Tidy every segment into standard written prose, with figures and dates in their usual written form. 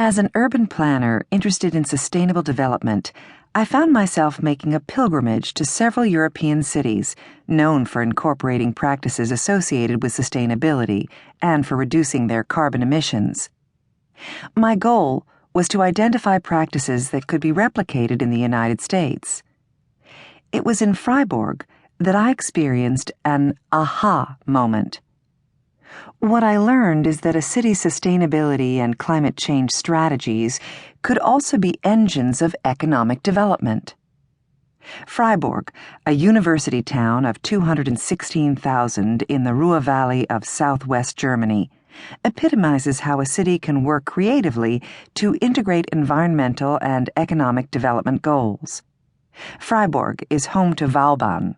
As an urban planner interested in sustainable development, I found myself making a pilgrimage to several European cities known for incorporating practices associated with sustainability and for reducing their carbon emissions. My goal was to identify practices that could be replicated in the United States. It was in Freiburg that I experienced an aha moment. What I learned is that a city's sustainability and climate change strategies could also be engines of economic development. Freiburg, a university town of 216,000 in the Ruhr Valley of southwest Germany, epitomizes how a city can work creatively to integrate environmental and economic development goals. Freiburg is home to Vauban,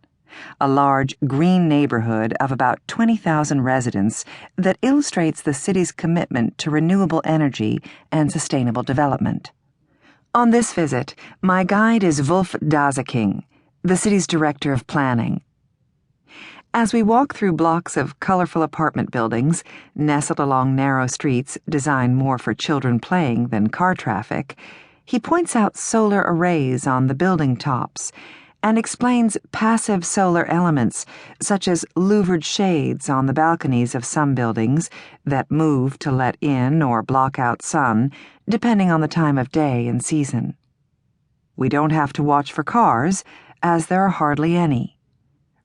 a large green neighborhood of about 20,000 residents that illustrates the city's commitment to renewable energy and sustainable development. On this visit, my guide is Wolf Daseking, the city's director of planning. As we walk through blocks of colorful apartment buildings, nestled along narrow streets designed more for children playing than car traffic, he points out solar arrays on the building tops and explains passive solar elements such as louvered shades on the balconies of some buildings that move to let in or block out sun, depending on the time of day and season. We don't have to watch for cars, as there are hardly any.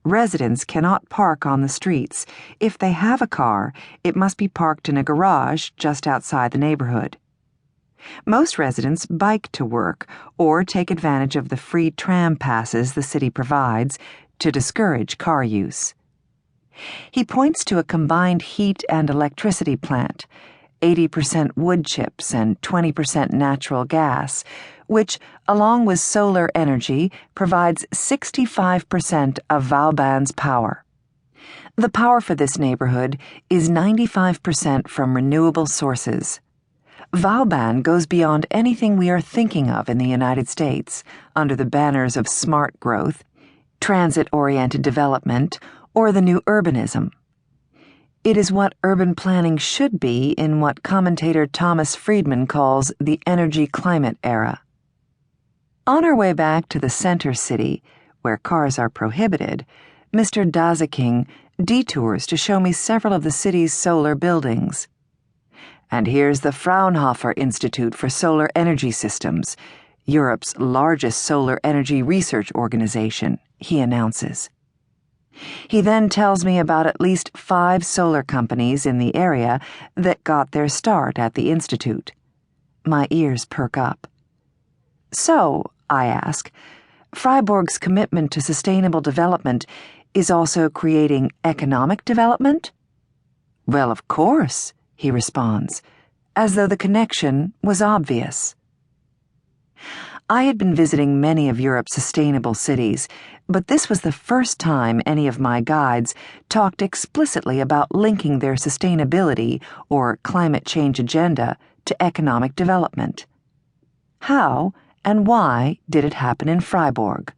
Residents cannot park on the streets. If they have a car, it must be parked in a garage just outside the neighborhood. Most residents bike to work or take advantage of the free tram passes the city provides to discourage car use. He points to a combined heat and electricity plant, 80% wood chips and 20% natural gas, which, along with solar energy, provides 65% of Vauban's power. The power for this neighborhood is 95% from renewable sources. Vauban goes beyond anything we are thinking of in the United States under the banners of smart growth, transit-oriented development, or the new urbanism. It is what urban planning should be in what commentator Thomas Friedman calls the energy-climate era. On our way back to the center city, where cars are prohibited, Mr. Daseking detours to show me several of the city's solar buildings. And here's the Fraunhofer Institute for Solar Energy Systems, Europe's largest solar energy research organization, he announces. He then tells me about at least 5 solar companies in the area that got their start at the institute. My ears perk up. So, I ask, Freiburg's commitment to sustainable development is also creating economic development? Well, of course, he responds, as though the connection was obvious. I had been visiting many of Europe's sustainable cities, but this was the first time any of my guides talked explicitly about linking their sustainability or climate change agenda to economic development. How and why did it happen in Freiburg?